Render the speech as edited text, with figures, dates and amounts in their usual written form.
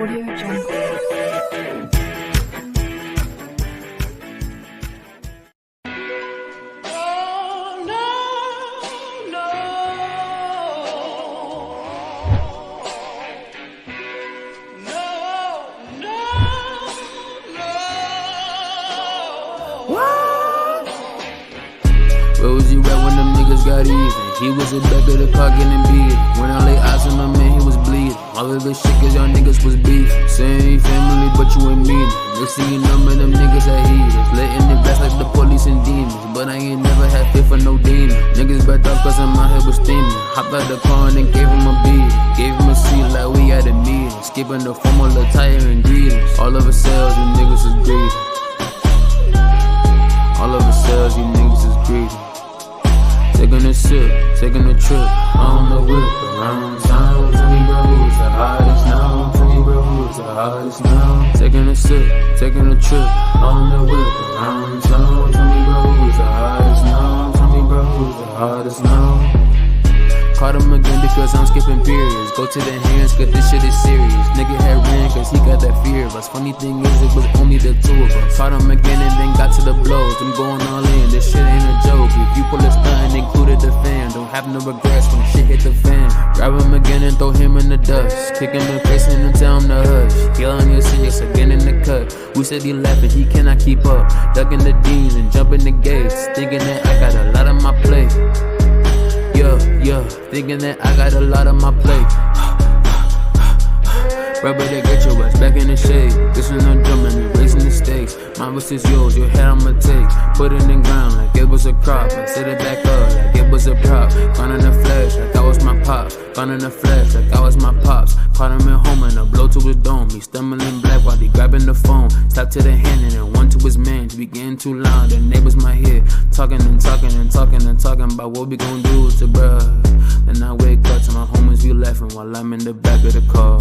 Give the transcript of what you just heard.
Where was you at when them niggas got even? He was in back of the car getting beat. When I lay eyes on him, man, he was bleeding. All of this shit cause y'all niggas was beef. Saying family, but you ain't mean it. Next thing you know, man, them niggas are heathens. Letting it blast like the police and demons. But I ain't never had faith for no demon. Niggas backed up cause my head was steaming. Hopped out the car and then gave him a beat. Gave him a seat like we had a meeting. Skipping the formula, tire ingredients. All of us sales, you niggas is greedy. All of us sales, you niggas is greedy. Taking a sip, taking a trip on the whip around town. Tell me bro, who's the hottest now? Tell me bro, who's the hottest now? Taking a sip, taking a trip on the whip around town. Tell me bro, who's the hottest now? Tell me bro, who's the hottest now? Caught him again because I'm skipping periods. Go to the hands cause this shit is serious. Nigga had ran cause he got that fear of us. Funny thing is it was only the two of us. Caught him again and then got to the blows. I'm going all in, this shit ain't a joke. If you pull a stunt, included the fan. Don't have no regrets when shit hit the fan. Grab him again and throw him in the dust. Kick him in the face and then tell him to hush. Kill on your six again in the cut. We said he laughing, he cannot keep up. Ducking the D's and jumping the gates. Thinking that I got a lot on my plate. Yeah, thinking that I got a lot on my plate. Rubber to get your ass back in the shade. This is no drumming, you're raising the stakes. My versus yours, your head I'ma take. Put it in ground like it was a crop. And set it back up like it was a prop. Gone in the flesh like I was my pops. Gone in the flesh like I was my pops. Caught him at home and a blow to his dome. He stumbling black while he grabbing the phone. Tap to the hand and then one to his man. We getting too loud, the neighbors might hear. Talking and talking and talking and talking about what we gon' do to bruh. Then I wake up to my homies, we laughing while I'm in the back of the car.